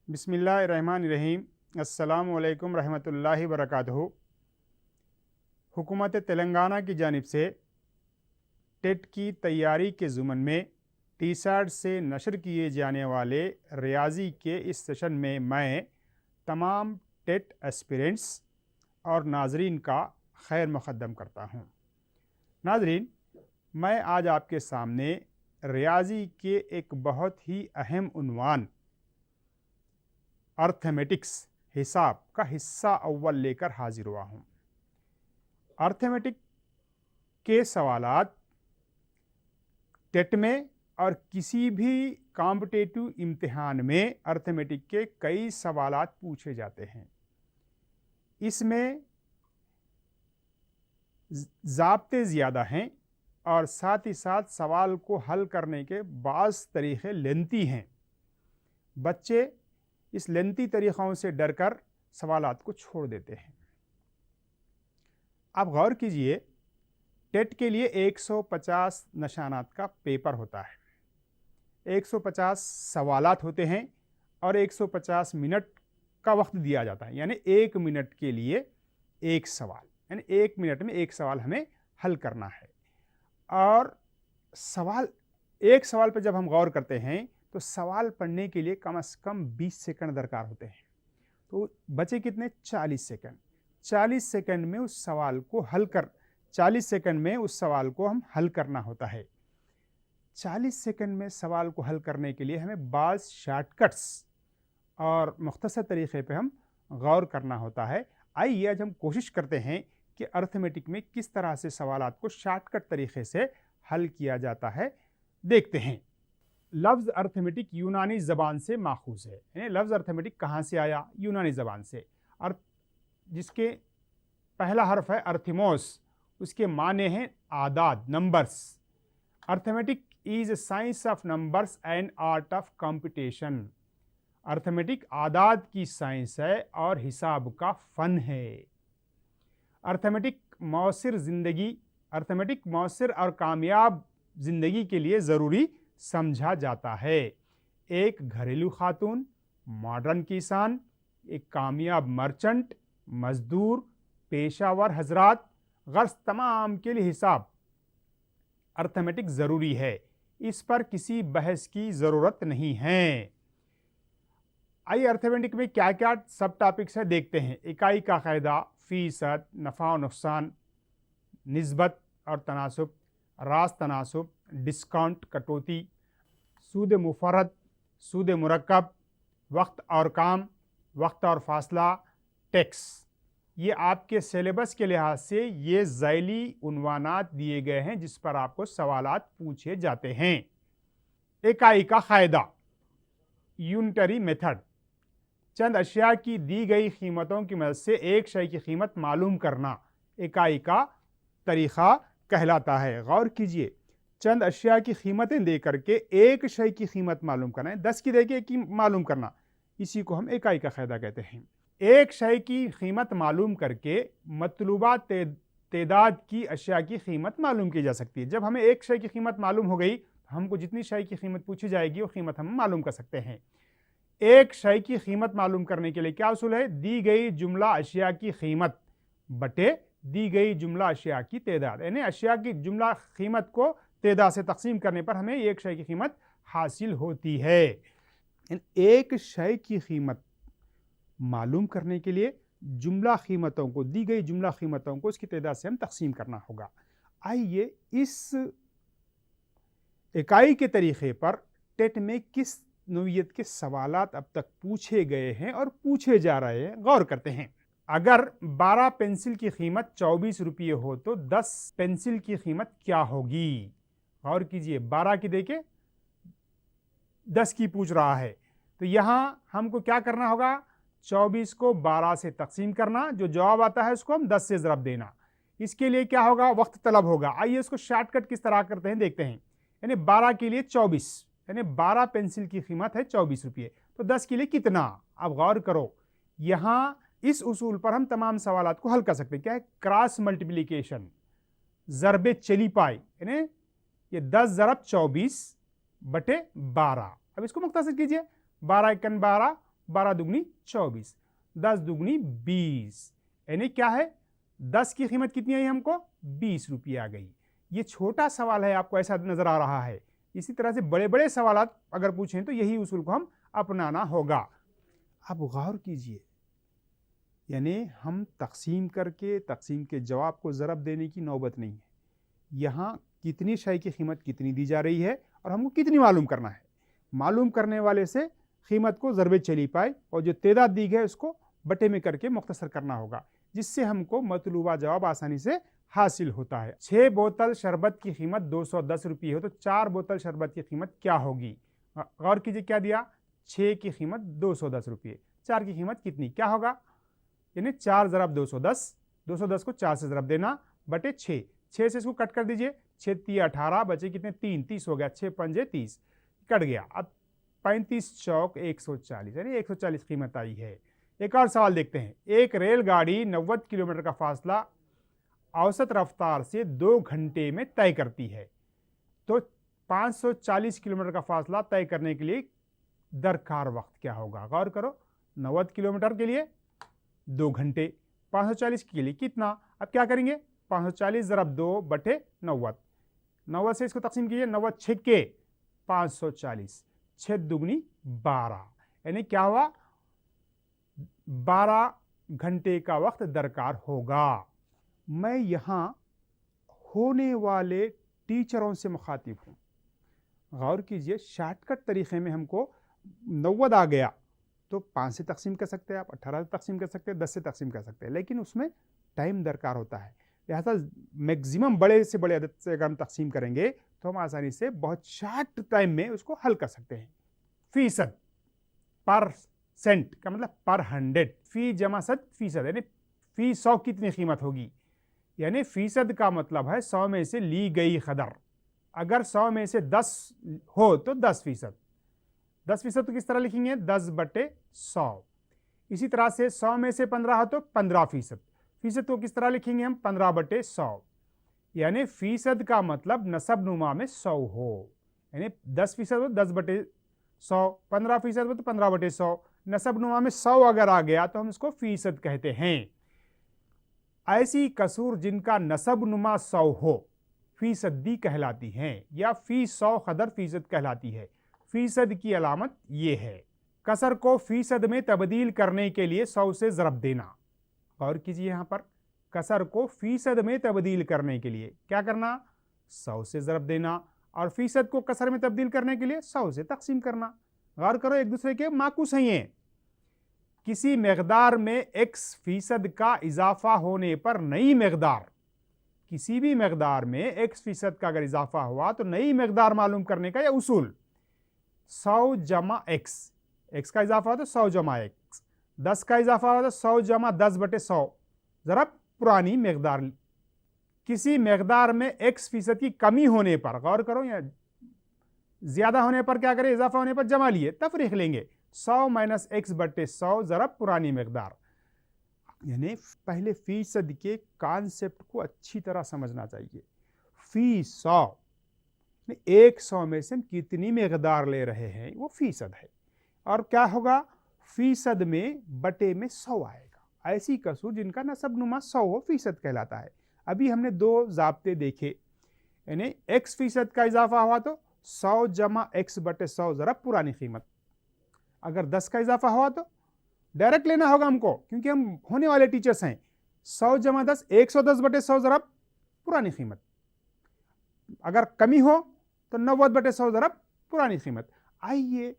बिस्मिल्लाहिर्रहमानिर्रहीम। अस्सलामु अलैकुम रहमतुल्लाहि वबरकातुहू। हुकूमत तेलंगाना की जानिब से टेट की तैयारी के ज़ुमन में टीसैट से नशर किए जाने वाले रियाजी के इस सेशन में मैं तमाम टेट एस्पिरेंट्स और नाजरीन का खैर मुक़द्दम करता हूँ। नाजरीन, मैं आज आपके सामने रियाजी के एक बहुत ही अहम उन्वान अर्थमेटिक्स हिसाब का हिस्सा अव्वल लेकर हाजिर हुआ हूँ। अर्थमेटिक के सवालात टेट में और किसी भी कॉम्पिटिटिव इम्तिहान में अर्थमेटिक के कई सवालात पूछे जाते हैं। इसमें ज़ाब्ते ज़्यादा हैं और साथ ही साथ सवाल को हल करने के बाज़ तरीक़े लेंथी हैं। बच्चे इस लेंथी तरीक़ों से डरकर सवालात को छोड़ देते हैं। आप गौर कीजिए, टेट के लिए 150 निशानात का पेपर होता है, 150 सवालात होते हैं और 150 मिनट का वक्त दिया जाता है, यानी 1 मिनट के लिए एक सवाल, यानी 1 मिनट में एक सवाल हमें हल करना है। और एक सवाल पर जब हम गौर करते हैं तो सवाल पढ़ने के लिए कम से कम 20 सेकंड दरकार होते हैं। तो बचे कितने? 40 सेकंड। 40 सेकंड में उस सवाल को 40 सेकंड में उस सवाल को हम हल करना होता है। 40 सेकंड में सवाल को हल करने के लिए हमें बाज़ शॉर्टकट्स और मुख्तसर तरीक़े पे हम गौर करना होता है। आइए आज हम कोशिश करते हैं कि अर्थमेटिक में किस तरह से सवालात को शॉर्टकट तरीक़े से हल किया जाता है, देखते हैं। लफ्ज़ अर्थमेटिक यूनानी ज़बान से माखूज़ है, यानी लफ्ज़ अर्थमेटिक कहाँ से आया? यूनानी ज़बान से। जिसके पहला हर्फ है अर्थमोस, उसके माने हैं आदाद, numbers. Arithmetic is a science of numbers and art of computation. Arithmetic आदाद की साइंस है और हिसाब का फ़न है। अर्थमेटिक मौसर और कामयाब ज़िंदगी के लिए ज़रूरी समझा जाता है। एक घरेलू खातून, मॉडर्न किसान, एक कामयाब मर्चेंट, मजदूर, पेशावर हजरात, गर्ज तमाम के लिए हिसाब अर्थमेटिक ज़रूरी है। इस पर किसी बहस की ज़रूरत नहीं है। आइए अर्थमेटिक में क्या क्या सब टॉपिक्स है देखते हैं। इकाई का क़ायदा, फ़ीसद, नफ़ा और नुकसान, निस्बत और तनासुब, रास तनासुब, डिस्काउंट कटौती, सूद मुफरद, सूद मुरक्कब, वक्त और काम, वक्त और फासला, टैक्स। ये आपके सिलेबस के लिहाज से ये ज़ैली उन्वानात दिए गए हैं जिस पर आपको सवालात पूछे जाते हैं। इकाई का क़ायदा, यूनिटरी मेथड, चंद अशिया की दी गई कीमतों की मदद से एक शय की कीमत मालूम करना इकाई का तरीक़ा कहलाता है। गौर कीजिए, चंद अशिया की कीमतें दे करके एक शय की कीमत मालूम करना है, 10 की दे के मालूम करना, इसी को हम इकाई का क़ायदा कहते हैं। एक शय की कीमत मालूम करके मतलूबा तादाद की अशिया की कीमत मालूम की जा सकती है। जब हमें एक शय की कीमत मालूम हो गई, हमको जितनी शय की कीमत पूछी जाएगी वो कीमत हम मालूम कर सकते हैं। एक शय की कीमत मालूम करने के लिए क्या उसूल है? दी गई जुमला अशिया की कीमत बटे दी गई जुमला अशिया की तादाद, यानी अशिया की जुमला कीमत को तादाद से तकसीम करने पर हमें एक शय की कीमत हासिल होती है। एक शय की कीमत मालूम करने के लिए जुमला कीमतों को, दी गई जुमला कीमतों को उसकी तादाद से हम तकसीम करना होगा। आइए इस इकाई के तरीक़े पर टेट में किस नौइयत के सवालात अब तक पूछे गए हैं और पूछे जा रहे हैं, गौर करते हैं। अगर 12 पेंसिल की कीमत 24 रुपये हो तो 10 पेंसिल की कीमत क्या होगी? गौर कीजिए, 12 की देके 10 की पूछ रहा है, तो यहाँ हमको क्या करना होगा? 24 को 12 से तकसीम करना, जो जवाब आता है उसको हम 10 से ज़रब देना। इसके लिए क्या होगा? वक्त तलब होगा। आइए इसको शॉर्टकट किस तरह करते हैं देखते हैं। यानी 12 के लिए 24, यानी 12 पेंसिल की कीमत है 24 रुपये, तो 10 के लिए कितना? अब गौर करो, यहाँ इस उसूल पर हम तमाम सवालात को हल कर सकते हैं। क्या है? क्रॉस मल्टीप्लिकेशन, ज़रबे चली पाई, यानी ये 10 ज़रब 24 बटे 12। अब इसको मुख्तसर कीजिए, 12 एकन 12, 12 दुगनी 24, 10 दुगनी 20, यानी क्या है 10 की कीमत कितनी आई हमको 20 रुपये आ गई। ये छोटा सवाल है, आपको ऐसा नजर आ रहा है। इसी तरह से बड़े बड़े सवालात अगर पूछें तो यही उसूल को हम अपनाना होगा। अब गौर कीजिए, यानी हम तकसीम करके तकसीम के जवाब को ज़रब देने की नौबत नहीं है। यहाँ कितनी शय की कीमत कितनी दी जा रही है और हमको कितनी मालूम करना है। मालूम करने वाले से कीमत को ज़रबे चली पाए और जो तादाद दी गई उसको बटे में करके मुख्तसर करना होगा, जिससे हमको मतलूबा जवाब आसानी से हासिल होता है। 6 बोतल शरबत की कीमत 210 रुपये हो तो 4 बोतल शरबत की कीमत क्या होगी। गौर कीजिए, क्या दिया, 6 की कीमत 210 रुपये, 4 की कीमत कितनी, क्या होगा, यानी 4 ज़रब 210, 210 को 4 से ज़रब देना बटे 6, 6 से इसको कट कर दीजिए, 6 3 18, बचे कितने 3, 30 हो गया, 6 पंजे 30 कट गया। अब 35 चौक 140, यानी 140 कीमत आई है। एक और सवाल देखते हैं। एक रेलगाड़ी 90 किलोमीटर का फासला औसत रफ्तार से 2 घंटे में तय करती है, तो 540 किलोमीटर का फासला तय करने के लिए दरकार वक्त क्या होगा। गौर करो, 90 किलोमीटर के लिए 2 घंटे, 540 के लिए कितना। अब क्या करेंगे, 540 ज़रब 2 बटे 90, 90 से इसको तकसीम कीजिए, 90 छिक्के 540, 6 दुगनी 12, यानी क्या हुआ 12 घंटे का वक्त दरकार होगा। मैं यहाँ होने वाले टीचरों से मुखातिब हूँ। गौर कीजिए, शॉर्टकट तरीके में हमको 90 आ गया तो 5 से तकसीम कर सकते हैं आप, 18 से तकसीम कर सकते हैं, 10 से तकसीम कर सकते हैं, लेकिन उसमें टाइम दरकार होता है। लिहाजा मैक्सिमम बड़े से बड़े अदद से अगर हम तकसीम करेंगे तो हम आसानी से बहुत शॉर्ट टाइम में उसको हल कर सकते हैं। फीसद, परसेंट का मतलब पर 100, फी जमा सद फीसद, यानी फी 100 कितनी कीमत होगी, यानी फीसद का मतलब है 100 में से ली गई कदर। अगर 100 में से 10 हो तो 10%, 10% तो किस तरह लिखेंगे 10 बटे 100। इसी तरह से 100 में से 15 हो तो 15%, फीसद को किस तरह लिखेंगे हम 15 बटे 100, यानी फीसद का मतलब नसब नुमा में 100 हो, यानी 10% हो 10 बटे 100, 15% हो तो 15 बटे 100, नसब नुमा में 100 अगर आ गया तो हम इसको फीसद कहते हैं। ऐसी कसूर जिनका नसब नुमा 100 हो फीसदी कहलाती हैं, या फी 100 कदर फीसद कहलाती है। फीसद की अलामत ये है, कसर को फीसद में तब्दील करने के लिए 100 से ज़रब देना। गौर कीजिए, यहाँ पर कसर को फीसद में तब्दील करने के लिए क्या करना, 100 से ज़रब देना, और फीसद को कसर में तब्दील करने के लिए 100 से तकसीम करना। गौर करो, एक दूसरे के माकूस हैं ये। किसी मकदार में x% का इजाफा होने पर नई मकदार, किसी भी मकदार में x% का अगर इजाफा हुआ तो नई मकदार मालूम करने का यह उसूल 100 जमा x, x का इजाफा हो तो 100 जमा x, 10 का इजाफा हो तो 100 जमा 10 बटे 100, ज़रा पुरानी मकदार। किसी मकदार में x% की कमी होने पर, गौर करो, या ज़्यादा होने पर क्या करें, इजाफा होने पर जमा लिए तफरीक लेंगे, 100 माइनस x बटे 100 ज़रा पुरानी मकदार। यानी पहले फीसद के कॉन्सेप्ट को अच्छी तरह समझना चाहिए। फी 100, 100 में से हम कितनी मकदार ले रहे हैं वो फीसद है, और क्या होगा फीसद में बटे में 100 आएगा। ऐसी कसूर जिनका नसब नुमा 100 हो फीसद कहलाता है। अभी हमने 2 ज़ाब्ते देखे, यानी x% का इजाफा हुआ तो 100 जमा x बटे 100 ज़रा पुरानी कीमत, अगर 10 का इजाफा हुआ तो डायरेक्ट लेना होगा हमको क्योंकि हम होने वाले टीचर्स हैं। 100 जमा 10 110 बटे 100 ज़रा पुरानी कीमत, अगर कमी हो तो 90 बटे 100 ज़रा पुरानी कीमत। आइए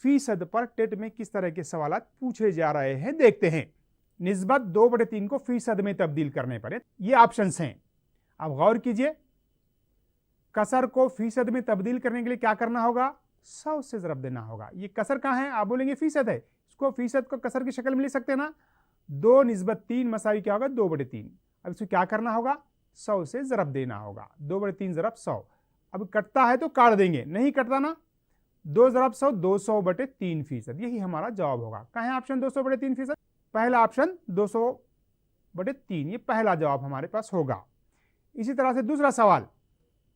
फीसद पर टेट में किस तरह के सवाल पूछे जा रहे हैं देखते हैं। निस्बत 2/3 को फीसद में तब्दील करने पर ये ऑप्शंस हैं। अब गौर कीजिए, कसर को फीसद में तब्दील करने के लिए क्या करना होगा, 100 से ज़रब देना होगा। ये कसर कहाँ है, आप बोलेंगे फीसद है, इसको फीसद को कसर की शक्ल में ले सकते हैं ना। 2 निस्बत 3 मसावी क्या होगा 2/3। अब इसको क्या करना होगा, 100 से ज़रब देना होगा, 2/3 ज़रब 100। अब कटता है तो काट देंगे, नहीं कटता ना, 2 ज़रब 100 200/3%, यही हमारा जवाब होगा। कहाँ है ऑप्शन 200/3%, पहला ऑप्शन 200/3, ये पहला जवाब हमारे पास होगा। इसी तरह से दूसरा सवाल,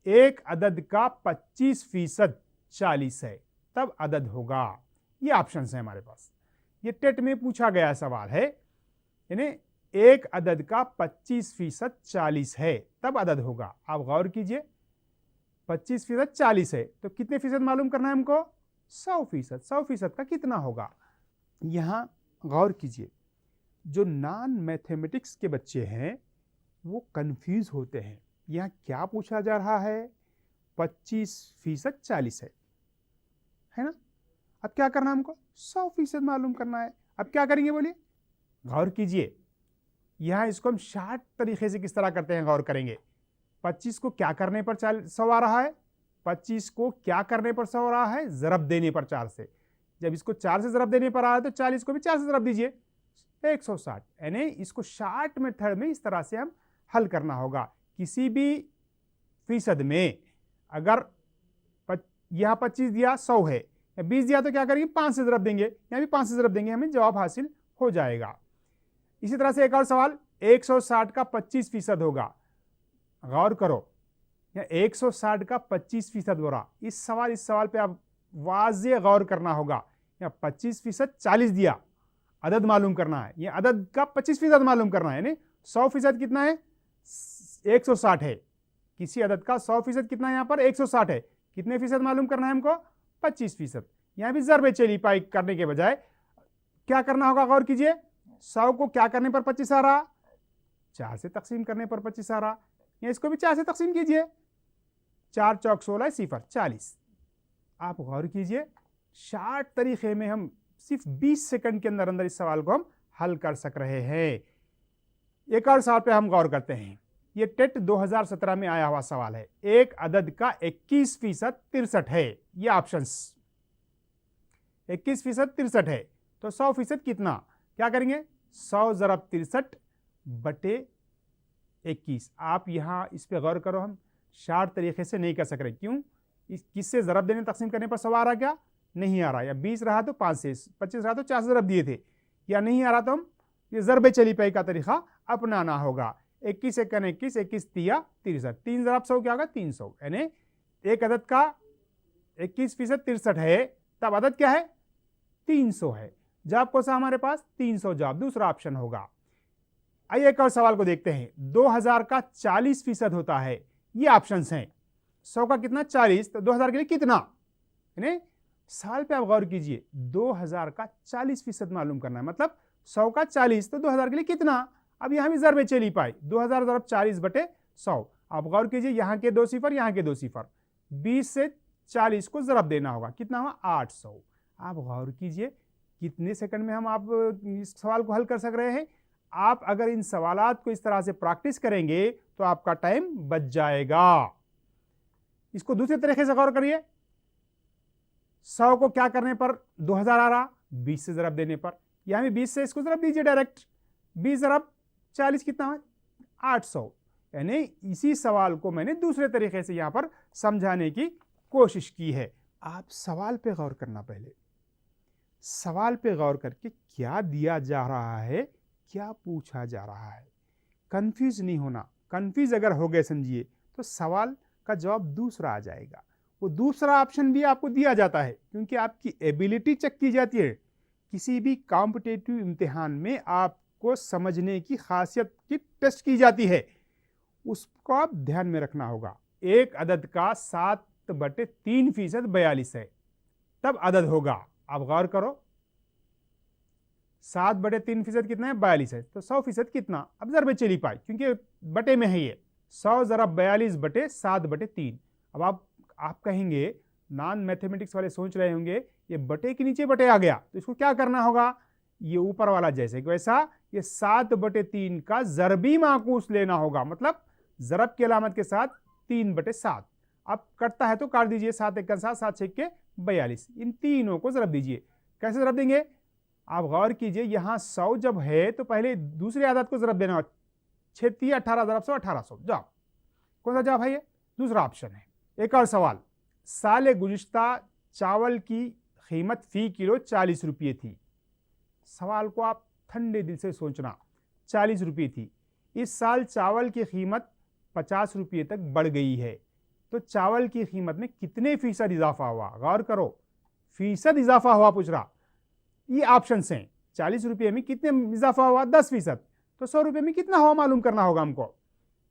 एक अदद का 25% 40 है तब अदद होगा। ये ऑप्शन है हमारे पास। ये टेट में पूछा गया सवाल है, यानी एक अदद का 25% 40 है तब अदद होगा। आप गौर कीजिए, 25% 40 है तो कितने फीसद मालूम करना है हमको? 100%। 100% का कितना होगा? यहां गौर कीजिए, जो नॉन मैथमेटिक्स के बच्चे हैं वो कंफ्यूज होते हैं। यहां क्या पूछा जा रहा है? 25% 40 है ना? अब क्या करना है हमको? 100% मालूम करना है। अब क्या करेंगे बोलिए? गौर कीजिए, यहां इसको हम शार्ट तरीके से किस तरह करते हैं, गौर करेंगे। 25 को क्या करने पर 100 आ रहा है? 25 को क्या करने पर 100 आ रहा है? जरब देने पर 4 से। जब इसको 4 से जरब देने पर आ रहा है तो 40 को भी 4 से जरब दीजिए, 160। यानी इसको शार्ट मेथड में इस तरह से हम हल करना होगा। किसी भी फीसद में अगर यहां 25 दिया 100 है, या 20 दिया तो क्या करेंगे? 5 से जरब देंगे, यहां भी 5 से जरब देंगे, हमें जवाब हासिल हो जाएगा। इसी तरह से एक और सवाल, 160 का 25% होगा। गौर करो, या 160 का 25% हो रहा। इस सवाल पे आप वाज़े गौर करना होगा। या 25% 40 दिया, अदद मालूम करना है, ये अदद का 25% मालूम करना है, यानी 100% कितना है? 160 है। किसी अदद का 100% कितना है? यहाँ पर 160 है। कितने फीसद मालूम करना है हमको? 25%। यहां भी जरबे चली पाई करने के बजाय क्या करना होगा? गौर कीजिए, 100 को क्या करने पर 25 आ रहा? 4 से तकसीम करने पर 25 आ रहा। या इसको भी 4 से तकसीम कीजिए, 4 चौक 16 0 40। आप गौर कीजिए, शार्ट तरीके में हम सिर्फ 20 सेकंड के अंदर अंदर इस सवाल को हम हल कर सक रहे हैं। एक और सवाल पे हम गौर करते हैं। ये टेट 2017 में आया हुआ सवाल है। एक अदद का 21% 63 है। ये ऑप्शंस 21% 63 है तो 100% कितना? क्या करेंगे? 100 ज़रब 63 बटे 21। आप यहां इस पे गौर करो, हम शार्ट तरीके से नहीं कर सक रहे। क्यों? किससे ज़रब देने तकसीम करने पर 100 आ रहा? क्या नहीं आ रहा? या 20 रहा तो 5 से, 25 रहा तो 4 से ज़रब दिए थे, या नहीं आ रहा तो हम ये ज़रबे चली पाई का तरीका अपनाना होगा। 21 1 21, 21 तिया 63, 3 ज़रब 100 क्या होगा? 300। यानी एक अदद का 21% 63 है तब अदद क्या है? 300 है। जवाब कौन सा हमारे पास? 300 जवाब दूसरा ऑप्शन होगा। आइए एक और सवाल को देखते हैं। 2000 का 40% होता है। ये ऑप्शंस हैं। 100 का कितना? 40, तो 2000 के लिए कितना? यानी सवाल पे आप गौर कीजिए, 2000 का 40% मालूम करना है, मतलब 100 का 40 तो 2000 के लिए कितना? अब यहां भी जरबे चली पाई, 2000 ज़रब 40 बटे 100। आप गौर कीजिए, यहां के 2 सिफर, यहां के 2 सिफर, 20 से 40 को जरब देना होगा, कितना हुआ? 800। आप गौर कीजिए कितने सेकंड में हम आप इस सवाल को हल कर सक रहे हैं। आप अगर इन सवालात को इस तरह से प्रैक्टिस करेंगे तो आपका टाइम बच जाएगा। इसको दूसरे तरीके से गौर करिए, 100 को क्या करने पर 2000 आ रहा? 20 से जरब देने पर। यहां भी 20 से इसको जरब दीजिए डायरेक्ट, 20 ज़रब 40 कितना है? 800। यानी इसी सवाल को मैंने दूसरे तरीके से यहां पर समझाने की कोशिश की है। आप सवाल पे गौर करना, पहले सवाल पे गौर करके क्या दिया जा रहा है, क्या पूछा जा रहा है, कंफ्यूज नहीं होना। कंफ्यूज अगर हो गए समझिए तो सवाल का जवाब दूसरा आ जाएगा। वो दूसरा ऑप्शन भी आपको दिया जाता है क्योंकि आपकी एबिलिटी चेक की जाती है। किसी भी कॉम्पिटिटिव इम्तिहान में आपको समझने की खासियत की टेस्ट की जाती है, उसको आप ध्यान में रखना होगा। एक अदद का 7/3% 42 है तब अदद होगा। आप गौर करो, 7/3% कितना है? 42 है तो 100% कितना? अब जरबे चली पाई क्योंकि बटे में है ये, 100 ज़रब 42 बटे 7/3। अब आप कहेंगे, नॉन मैथमेटिक्स वाले सोच रहे होंगे ये बटे के नीचे बटे आ गया तो इसको क्या करना होगा? ये ऊपर वाला जैसे कि वैसा ये 7/3 का ज़रबी माकूस लेना होगा, मतलब ज़रब की अलामत के साथ 3/7। अब कटता है तो काट दीजिए, 7 1 7, 7 6 के 42। इन तीनों को ज़रब दीजिए। कैसे ज़रब देंगे? आप गौर कीजिए, यहां 100 जब है तो पहले दूसरे आदत को ज़रब देना हो, 6 3 18 ज़रब 100 1800। जवाब कौन सा जवाब है? ये दूसरा ऑप्शन है। एक और सवाल, साल गुज़िश्ता चावल की कीमत फी किलो 40 रुपये थी। सवाल को आप ठंडे दिल से सोचना, 40 रुपये थी, इस साल चावल की कीमत 50 रुपये तक बढ़ गई है, तो चावल की कीमत में कितने फीसद इजाफा हुआ? गौर करो, फीसद इजाफा हुआ पूछ रहा। ये ऑप्शंस हैं, 40 रुपये में कितने इजाफा हुआ? 10%। तो 100 रुपये में कितना हुआ मालूम करना होगा हमको।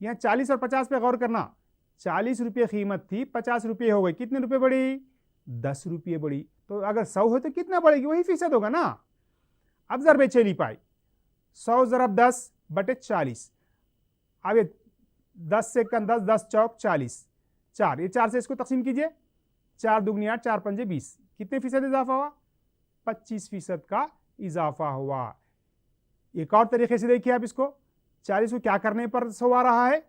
यहाँ 40 और 50 पे गौर करना। 40 रुपये कीमत थी, 50 रुपये हो गई, कितने रुपये बढ़ी? 10 रुपये बढ़ी। तो अगर 100 हो तो कितना बढ़ेगी? वही फीसद होगा ना। अब ज़रबे चली पाई, 100 ज़रब 10 बटे 40। अब ये 10 से कम 10, 10 चौक 40, 4, ये 4 से इसको तकसीम कीजिए, 4 दुगनी 8, 4 पंजे 20, कितने फीसद इजाफा हुआ? 25% का इजाफा हुआ। एक और तरीके से देखिए आप इसको, 40 को क्या करने पर 100 आ रहा है?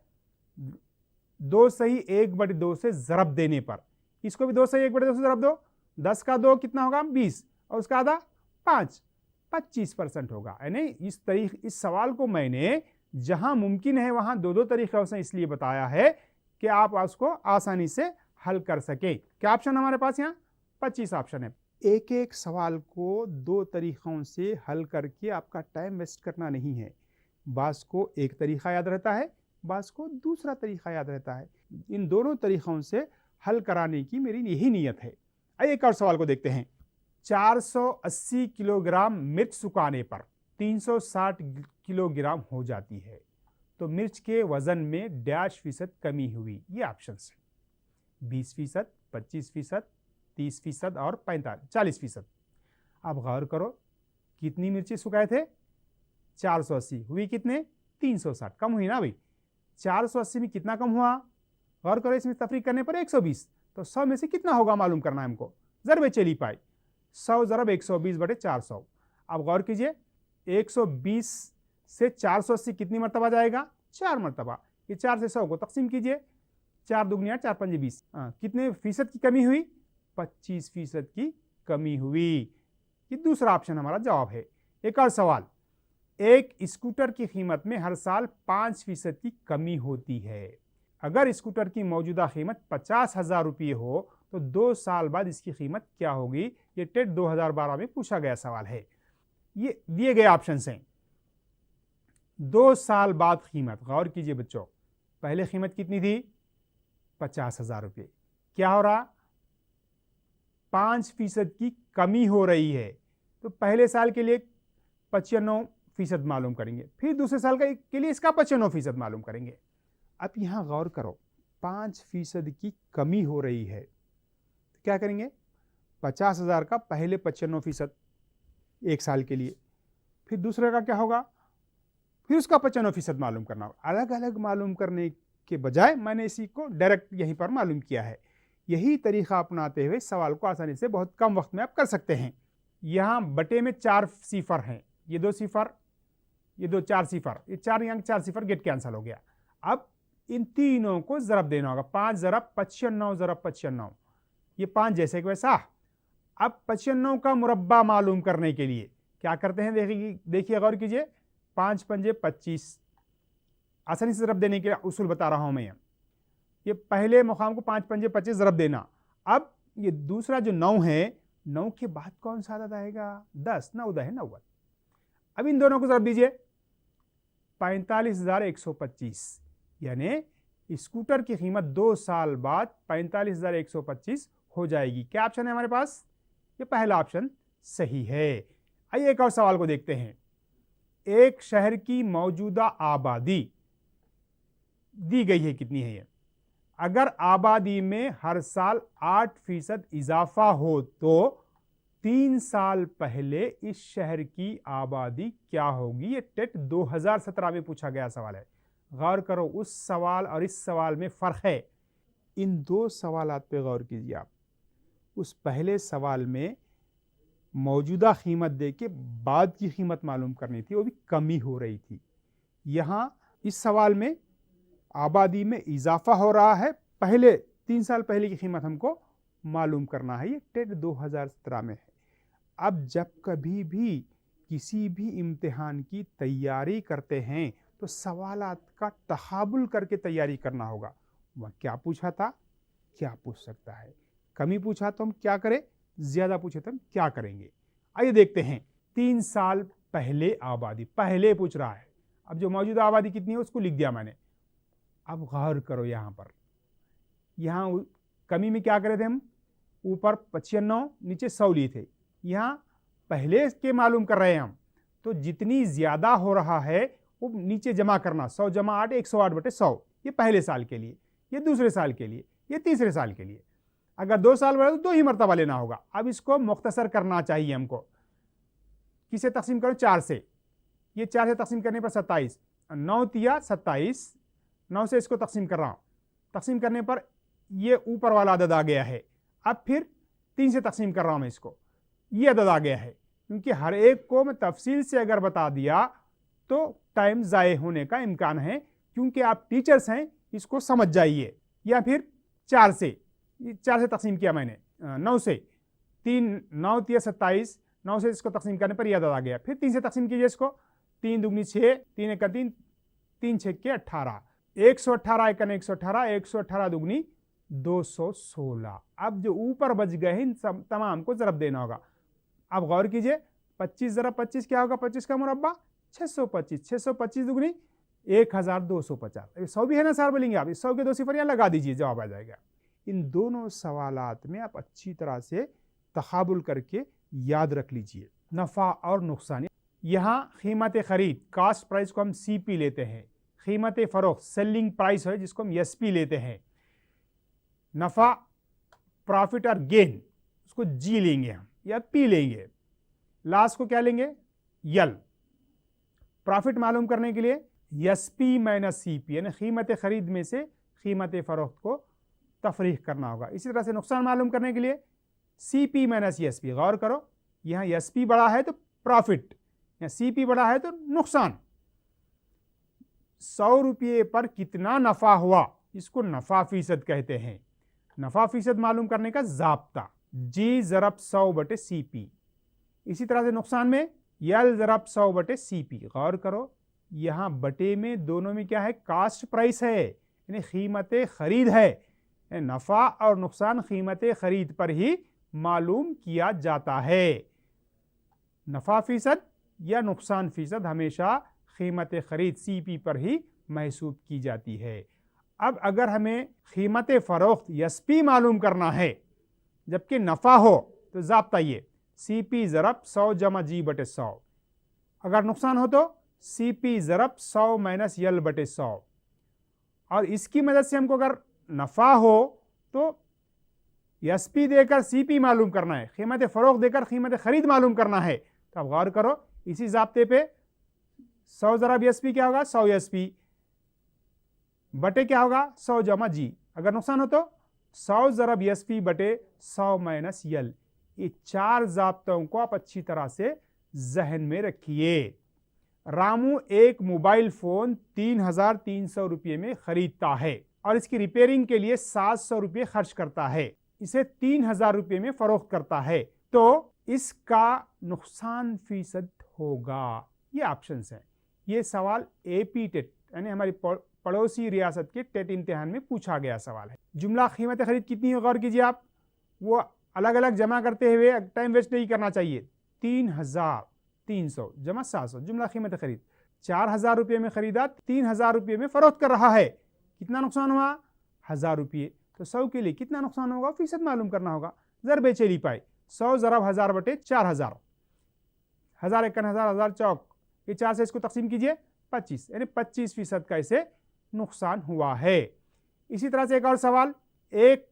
2 सही 1/2 से ज़रब देने पर। इसको भी 2 सही 1/2 से ज़रब दो, 10 का 2 कितना होगा? 20, और उसका आधा 5, 25% होगा। यानी इस सवाल को मैंने जहां मुमकिन है वहां दो तरीकों से इसलिए बताया है कि आप उसको आसानी से हल कर सके। क्या ऑप्शन हमारे पास? यहाँ 25 ऑप्शन है। एक एक सवाल को 2 तरीकों से हल करके आपका टाइम वेस्ट करना नहीं है। बास को एक तरीका याद रहता है, बास को दूसरा तरीका याद रहता है। इन दोनों तरीकों से हल कराने की मेरी यही नीयत है। आइए एक और सवाल को देखते हैं। 480 किलोग्राम मिर्च सुखाने पर 360 किलोग्राम हो जाती है, तो मिर्च के वजन में डैश फीसद कमी हुई। ये ऑप्शन है, 20%, 25%, 30% और 40%। अब गौर करो, कितनी मिर्ची सुखाए थे? 480, हुई कितने? 360, कम हुई ना भाई। 480 में कितना कम हुआ? गौर करो, इसमें तफरीक करने पर 120, तो 100 में से कितना होगा मालूम करना है हमको। ज़रबे चली पाई, 100 ज़रब 120 बटे 400। अब गौर कीजिए, 120 से 480 कितनी मरतबा जाएगा? 4 मरतबा। ये 4 से 100 को तकसीम कीजिए, 4 दुगनी 8, 4 पंजे 20। कितने फीसद की कमी हुई? 25% की कमी हुई। ये दूसरा ऑप्शन हमारा जवाब है। एक और सवाल, एक स्कूटर की कीमत में हर साल 5% की कमी होती है। अगर स्कूटर की मौजूदा कीमत 50,000 रुपये हो तो 2 साल बाद इसकी कीमत क्या होगी? ये टेट 2012 में पूछा गया सवाल है। ये दिए गए ऑप्शन हैं। 2 साल बाद कीमत, गौर कीजिए बच्चों, पहले कीमत कितनी थी? 50,000 रुपये। क्या हो रहा? 5% की कमी हो रही है। तो पहले साल के लिए 95% मालूम करेंगे, फिर दूसरे साल के लिए इसका 95% मालूम करेंगे। अब यहां गौर करो, 5% की कमी हो रही है, तो क्या करेंगे? 50,000 का पहले 95% एक साल के लिए, फिर दूसरे का क्या होगा? फिर उसका 95% मालूम करना होगा। अलग अलग मालूम करने के बजाय मैंने इसी को डायरेक्ट यहीं पर मालूम किया है। यही तरीका अपनाते हुए सवाल को आसानी से बहुत कम वक्त में आप कर सकते हैं। यहाँ बटे में 4 सिफर हैं, ये 2 सिफर, ये 2 4 सिफर, ये 4 यहाँ 4 सिफर गेट कैंसिल हो गया। अब इन तीनों को ज़रब देना होगा, 5 ज़रब 95 ज़रब 95, ये 5 जैसे कि वैसा। अब 95 का मुरब्बा मालूम करने के लिए क्या करते हैं? देखिए गौर कीजिए, 5 पंजे 25, आसानी से ज़रब देने के उसूल बता रहा हूं मैं। ये पहले मुकाम को 5 पंजे 25 ज़रब देना। अब ये दूसरा जो 9 है, 9 के बाद कौन सा आदत आएगा? 10, 9 10 है 90। अब इन दोनों को ज़रब दीजिए, 45,125, यानी स्कूटर की कीमत 2 साल बाद 45,125 हो जाएगी। क्या ऑप्शन है हमारे पास? ये पहला ऑप्शन सही है। आइए एक और सवाल को देखते हैं। एक शहर की मौजूदा आबादी दी गई है, कितनी है ये? अगर आबादी में हर साल 8% इजाफा हो तो 3 साल पहले इस शहर की आबादी क्या होगी? ये टेट 2017 में पूछा गया सवाल है। गौर करो, उस सवाल और इस सवाल में फ़र्क है। इन 2 सवालात पे गौर कीजिए आप। उस पहले सवाल में मौजूदा कीमत दे के बाद की कीमत मालूम करनी थी, वो भी कमी हो रही थी। यहाँ इस सवाल में आबादी में इजाफा हो रहा है, पहले 3 साल पहले की कीमत हमको मालूम करना है। ये टेट 2017 में है। अब जब कभी भी किसी भी इम्तिहान की तैयारी करते हैं तो सवालात का तकाबुल करके तैयारी करना होगा। वह क्या पूछा था, क्या पूछ सकता है। कमी पूछा तो हम क्या करें, ज़्यादा पूछे तो हम क्या करेंगे। आइए देखते हैं। 3 साल पहले आबादी, पहले पूछ रहा है। अब जो मौजूदा आबादी कितनी है उसको लिख दिया मैंने। अब गौर करो, यहाँ पर यहाँ कमी में क्या करे थे हम? ऊपर 95, नीचे 100 लिए थे। यहाँ पहले के मालूम कर रहे हैं हम, तो जितनी ज़्यादा हो रहा है वो नीचे जमा करना, 100 जमा 8 108/100। ये पहले साल के लिए, ये दूसरे साल के लिए, ये तीसरे साल के लिए। अगर 2 साल बढ़े तो 2 ही मरतबा लेना होगा। अब इसको मुख्तसर करना चाहिए हमको। किसे तकसीम करो? 4 से। ये 4 से तकसीम करने पर 27, 9 तिया 27, 9 से इसको तकसीम कर रहा हूँ। तकसीम करने पर ये ऊपर वाला अदद आ गया है। अब फिर 3 से तकसीम कर रहा हूँ मैं इसको, ये अदद आ गया है। क्योंकि हर एक को मैं तफसील से अगर बता दिया तो टाइम ज़ाये होने का इम्कान है। क्योंकि आप टीचर्स हैं, इसको समझ जाइए। या फिर 4 से तकसीम किया मैंने, 9 से, 3 9 तिया 27, 9 से इसको तकसीम करने पर यह अदद आ गया। फिर 3 से तकसीम कीजिए इसको, 3 दूनी 6, 3 एक 3, 3 6 18, 118 एक 118, 118 दूनी 216। अब जो ऊपर बच गए हैं इन सब तमाम को ज़रब देना होगा। अब गौर कीजिए, 25 ज़रब 25 क्या होगा? 25 का मुरब्बा 625, 625 दुगनी 1250। 100 भी है ना सर, बोलेंगे आप। इस 100 के 2 सिफर यहाँ लगा दीजिए, जवाब आ जाएगा। इन दोनों सवालात में आप अच्छी तरह से तकाबुल करके याद रख लीजिए। नफ़ा और नुकसान, यहाँ कीमत खरीद कास्ट प्राइस को हम CP लेते हैं, कीमत फ़रोख्त सेलिंग प्राइस है जिसको हम SP लेते हैं, नफ़ा प्रॉफिट और गेन उसको G लेंगे हम या P लेंगे, लॉस को क्या लेंगे? यल। प्रॉफिट मालूम करने के लिए SP माइनस CP यानी कीमत खरीद में से कीमत फ़रोख्त को तफरीक करना होगा। इसी तरह से नुकसान मालूम करने के लिए CP माइनस SP। गौर करो, यहाँ SP बड़ा है तो प्रॉफिट, या CP बड़ा है तो नुकसान। 100 रुपये पर कितना नफ़ा हुआ, इसको नफ़ा फीसद कहते हैं। नफ़ा फीसद मालूम करने का ज़ाब्ता G ज़रब 100/CP। इसी तरह से नुकसान में यल ज़रब 100/CP। गौर करो, यहाँ बटे में दोनों में क्या है? कास्ट प्राइस है, यानी कीमत खरीद है। नफ़ा और नुकसान कीमत खरीद पर ही मालूम किया जाता है। नफ़ा फीसद या नुकसान फीसद हमेशा कीमत खरीद CP पर ही महसूब की जाती है। अब अगर हमें कीमत फ़रोख्त SP मालूम करना है जबकि नफ़ा हो, तो ज़ाब्ता ये CP ज़रब 100 जमा G/100। अगर नुकसान हो तो CP ज़रब 100 माइनस यल/100। और इसकी मदद से हमको अगर नफ़ा हो तो SP देकर CP मालूम करना है, कीमत फ़रोख्त देकर कीमत खरीद मालूम करना है। तो अब गौर करो, इसी ज़ाब्ते पे 100 ज़रब SP क्या होगा? 100 SP बटे क्या होगा? 100 जमा G। अगर नुकसान हो तो 100 ज़रब SP बटे 100 माइनस यल। ये 4 ज़ाब्तों को आप अच्छी तरह से जहन में रखिए। रामू एक मोबाइल फ़ोन 3300 रुपये में ख़रीदता है और इसकी रिपेयरिंग के लिए 700 रुपये खर्च करता है। इसे 3000 रुपये में फ़रोख्त करता है, तो इसका नुकसान फीसद होगा। ये ऑप्शंस हैं। ये सवाल AP टेट यानी हमारी पड़ोसी रियासत के टेट इम्तिहान में पूछा गया सवाल है। जुमला कीमत खरीद कितनी है? गौर कीजिए आप, वो अलग अलग जमा करते हुए टाइम वेस्ट नहीं करना चाहिए। 3300 जमा 700 जुमला कीमत खरीद। 4000 रुपये में खरीदा, 3000 रुपये में फ़रोख्त कर रहा है। कितना नुकसान हुआ? 1000 रुपये। तो 100 के लिए कितना नुकसान होगा? फीसद मालूम करना होगा। ज़रबे चली पाए 100 ज़रब 1000 बटे 4000, 1000 एक 1000, 1000 चौक, ये 4 से इसको तकसीम कीजिए 25, यानी 25% का इसे नुकसान हुआ है। इसी तरह से एक और सवाल, एक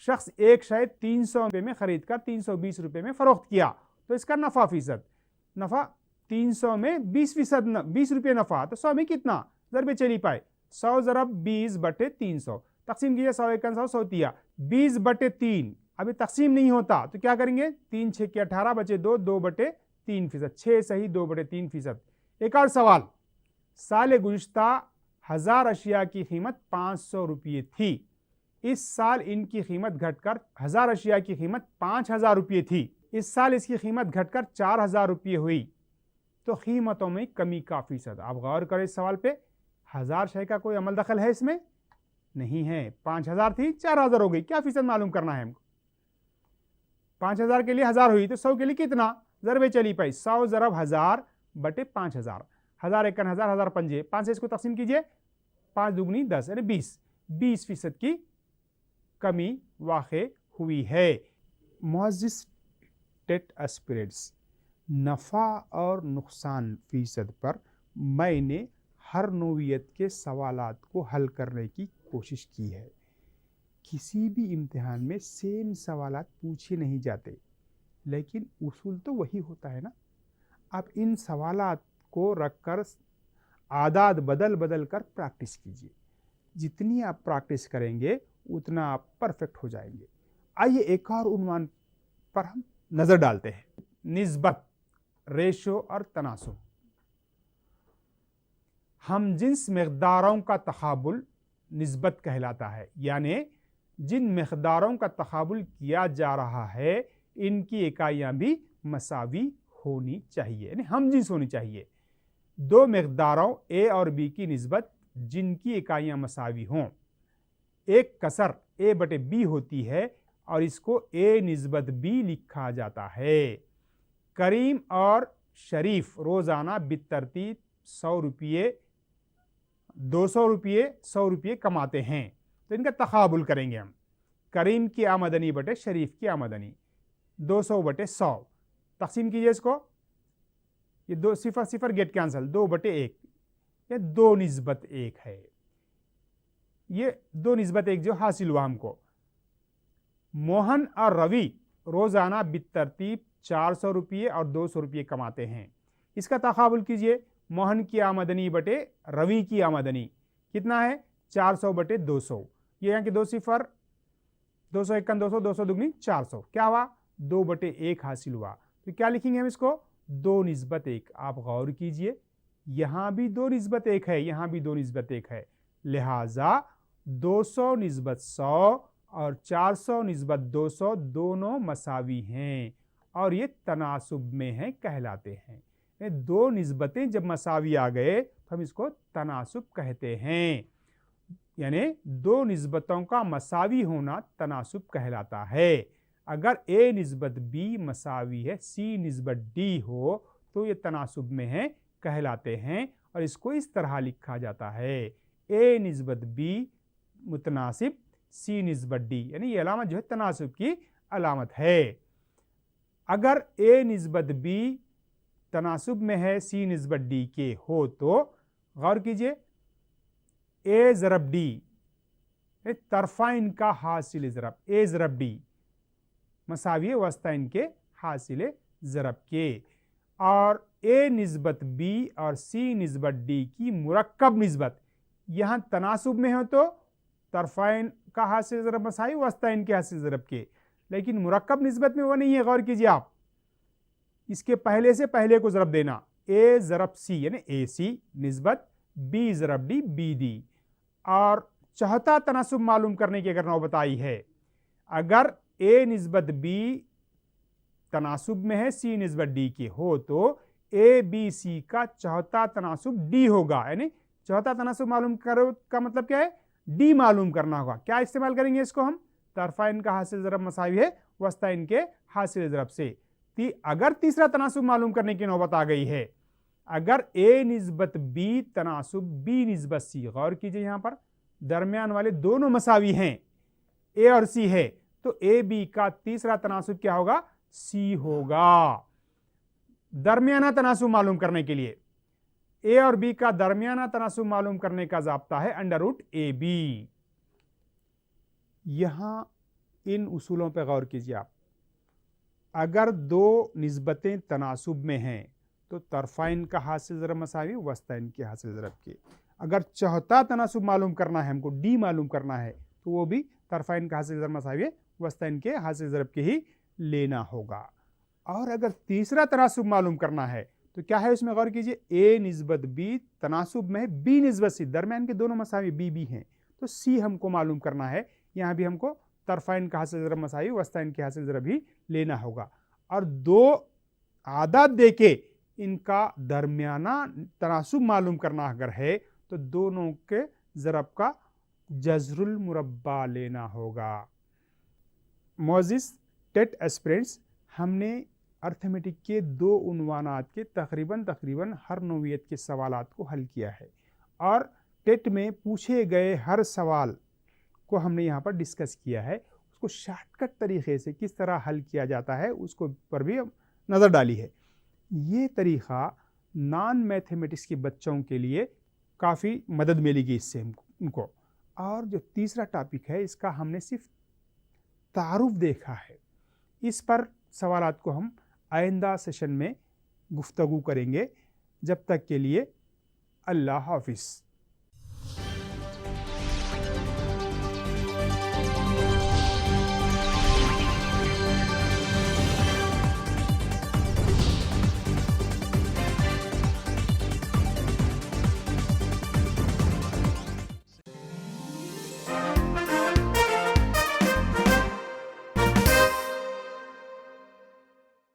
शख्स एक शय 300 रुपये में खरीद कर 320 रुपये में फ़रोख्त किया, तो इसका नफ़ा फीसद, नफ़ा 300 में 20%, 20 रुपये नफ़ा, तो 100 में कितना? ज़रबे चली पाए 100 ज़रब 20/300, तकसीम कीजिए 100 एक 100, 100 तिया 20/3। अभी तकसीम नहीं होता तो क्या करेंगे? 3 6 के 18 बचे 2, 2/3%, 6 सही 2/3%। एक और सवाल, साल गुज़िश्ता 1000 अशिया की कीमत 500 रुपये थी। इस साल इनकी कीमत घटकर 1000 अशिया की कीमत 5000 रुपये थी। इस साल इसकी कीमत घटकर 4000 रुपये हुई, तो कीमतों में कमी का फीसद। आप गौर करें इस सवाल पे, 1000 शय का कोई अमल दखल है इसमें? नहीं है। 5000 थी 4000 हो गई, क्या फीसद मालूम करना है हमको? 5000 के लिए 1000 हुई तो 100 के लिए कितना? ज़रबे चली पाई 100 ज़रब 1000 बटे 5000, 1000 एक 1000, 1000 पंजे, 5 से इसको तकसीम कीजिए, 5 दुगनी 10 यानी 20% की कमी वाक़े हुई है। मुअज़्ज़िज़ टेट एस्पिरेंट्स, नफ़ा और नुकसान फ़ीसद पर मैंने हर नौइयत के सवालात को हल करने की कोशिश की है। किसी भी इम्तिहान में सेम सवालात पूछे नहीं जाते, लेकिन उसूल तो वही होता है ना। आप इन सवालात को रखकर आदाद बदल बदल कर प्रैक्टिस कीजिए। जितनी आप प्रैक्टिस करेंगे उतना आप परफेक्ट हो जाएंगे। आइए एक और उन्वान पर हम नज़र डालते हैं, निस्बत, रेशो और तनासुब। हम जिन्स मकदारों का तकाबुल निस्बत कहलाता है, यानी जिन मकदारों का तकाबुल किया जा रहा है इनकी इकाइयाँ भी मसावी होनी चाहिए, यानी हम जिन्स होनी चाहिए। दो मकदारों ए और बी की निस्बत जिनकी इकाइयाँ मसावी हों, एक कसर ए बटे बी होती है और इसको ए निस्बत बी लिखा जाता है। करीम और शरीफ रोज़ाना बितरतीब 100 रुपये, 200 रुपये, 100 रुपये कमाते हैं, तो इनका तकाबुल करेंगे हम। करीम की आमदनी बटे शरीफ की आमदनी, 200 बटे 100, तकसीम कीजिए इसको। ये दो सिफर सिफर गेट कैंसल, 2 बटे 1, ये 2 निस्बत 1 है। ये 2 निस्बत 1 जो हासिल हुआ हमको। मोहन और रवि रोज़ाना बितरतीब 400 रुपये और 200 रुपये कमाते हैं, इसका तकाबुल कीजिए। मोहन की आमदनी बटे रवि की आमदनी कितना है, 400 बटे 200। ये यहाँ के 2 सिफर, 200 1 200, 200 दुगनी 400, क्या हुआ, 2 बटे 1 हासिल हुआ। तो क्या लिखेंगे हम इसको, 2 निस्बत 1। आप गौर कीजिए, यहाँ भी 2 निस्बत 1 है, यहाँ भी 2 निस्बत 1 है, लिहाजा 200 निस्बत 100 और 400 निस्बत 200 दोनों मसावी हैं और ये तनासुब में हैं कहलाते हैं। ये 2 निस्बतें जब मसावी आ गए तो हम इसको तनासुब कहते हैं, यानी 2 निस्बतों का मसावी होना तनासुब कहलाता है। अगर ए निस्बत बी मसावी है सी निस्बत डी हो तो ये तनासुब में है कहलाते हैं और इसको इस तरह लिखा जाता है, ए निस्बत बी मुतनासिब सी निस्बत डी, यानी ये अलामत जो है तनासुब की अलामत है। अगर ए निस्बत बी तनासुब में है सी निस्बत डी के हो तो गौर कीजिए, ए ज़रब डी, तरफ़ाइन का हासिल ज़रब, ए ज़रब डी मसावी वस्ताइन के हासिल ज़रब के, और ए निस्बत बी और सी निस्बत डी की मुरक्कब निस्बत यहाँ तनासुब में हो तो तरफ़ाइन का हासिल ज़रब मसावी वस्ताइन के हासिल ज़रब के, लेकिन मुरक्कब निस्बत में वो नहीं है। गौर कीजिए आप, इसके पहले से पहले को ज़रब देना, ए ज़रब सी यानी ए सी निस्बत बी ज़रब डी बी डी। और चौथा तनासुब मालूम करने की अगर नौबत आई है, अगर ए निस्बत बी तनासुब में है सी निस्बत डी के हो तो ए बी सी का चौथा तनासुब डी होगा, यानी चौथा तनासुब मालूम करो का मतलब क्या है, डी मालूम करना होगा। क्या इस्तेमाल करेंगे इसको हम, तरफ़ाइन का हासिल ज़रब मसावी है वस्ताइन के हासिल ज़रब से। अगर तीसरा तनासुब मालूम करने की नौबत आ गई है, अगर ए निस्बत बी तनासुब बी निस्बत सी, गौर कीजिए यहाँ पर दरमियान वाले दोनों मसावी हैं, ए और सी है, तो ए बी का तीसरा तनासुब क्या होगा, सी होगा। दरमियाना तनासुब मालूम करने के लिए ए और बी का दरमियाना तनासुब मालूम करने का ज़ाब्ता है अंडर रूट ए बी। यहां इन उसूलों पर गौर कीजिए आप, अगर 2 निस्बतें तनासुब में हैं तो तरफ़ाइन का हासिल ज़रब मसावी वस्ताइन के हासिल ज़रब के। अगर चौथा तनासुब मालूम करना है, हमको डी मालूम करना है, तो वो भी तरफ़ाइन का हासिल ज़रब मसावी वस्ताइन के हासिल ज़रब के ही लेना होगा। और अगर तीसरा तनासुब मालूम करना है तो क्या है उसमें, गौर कीजिए, ए निस्बत बी तनासुब में है बी निस्बत सी, दरमियान के दोनों मसावी बी बी हैं, तो सी हमको मालूम करना है। यहाँ भी हमको तरफ़ाइन का हासिल ज़रब मसावी वस्ताइन के हासिल ज़रब ही लेना होगा। और 2 आदाद देके इनका दरमियाना तनासुब मालूम करना अगर है तो दोनों के ज़रब का जज़रुल मुरब्बा लेना होगा। मोअज़्ज़िज़ टेट एस्पिरेंट्स, हमने अर्थमेटिक के 2 उन्वानात के तकरीबन हर नौइयत के सवालात को हल किया है और टेट में पूछे गए हर सवाल को हमने यहाँ पर डिस्कस किया है। उसको शॉर्टकट तरीके से किस तरह हल किया जाता है उसको पर भी नज़र डाली है। ये तरीक़ा नॉन मैथमेटिक्स के बच्चों के लिए काफ़ी मदद मिलेगी इससे उनको। और जो तीसरा टॉपिक है इसका हमने सिर्फ तारुफ देखा है, इस पर सवालात को हम आइंदा सेशन में गुफ्तगू करेंगे। जब तक के लिए अल्लाह हाफिज़।